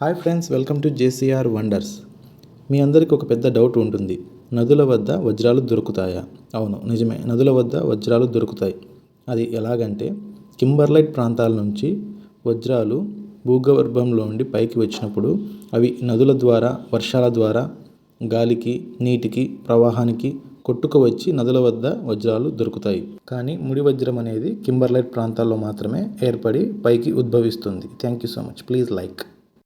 Hi friends, welcome to JCR wonders. మీ అందరికీ ఒక పెద్ద డౌట్ ఉంటుంది. నదుల వద్ద వజ్రాలు దొరుకుతాయా? అవును, నిజమే, నదుల వద్ద వజ్రాలు దొరుకుతాయి. అది ఎలాగంటే, కింబర్లైట్ ప్రాంతాల నుంచి వజ్రాలు భూగర్భంలో నుండి పైకి వచ్చినప్పుడు అవి నదుల ద్వారా, వర్షాల ద్వారా, గాలికి, నీటికి, ప్రవాహానికి కొట్టుకు వచ్చి నదుల వద్ద వజ్రాలు దొరుకుతాయి. కానీ ముడి వజ్రం అనేది కింబర్లైట్ ప్రాంతాల్లో మాత్రమే ఏర్పడి పైకి ఉద్భవిస్తుంది. Thank you so much. Please like.